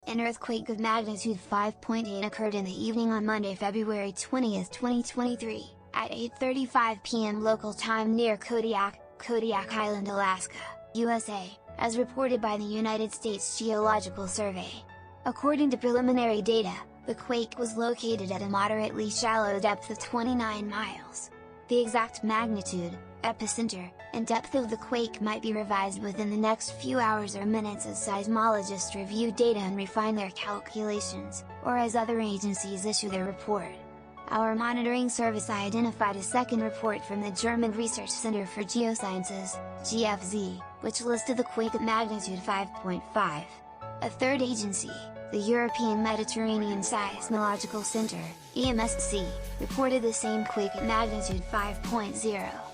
An earthquake of magnitude 5.8 occurred in the evening on Monday, February 20, 2023, at 8:35 p.m. local time near Kodiak Island, Alaska, USA, as reported by the United States Geological Survey. According to preliminary data, the quake was located at a moderately shallow depth of 29 miles. The exact magnitude, epicenter, and depth of the quake might be revised within the next few hours or minutes as seismologists review data and refine their calculations, or as other agencies issue their report. Our monitoring service identified a second report from the German Research Center for Geosciences, GFZ, which listed the quake at magnitude 5.5. A third agency, the European Mediterranean Seismological Center, EMSC, reported the same quake at magnitude 5.0.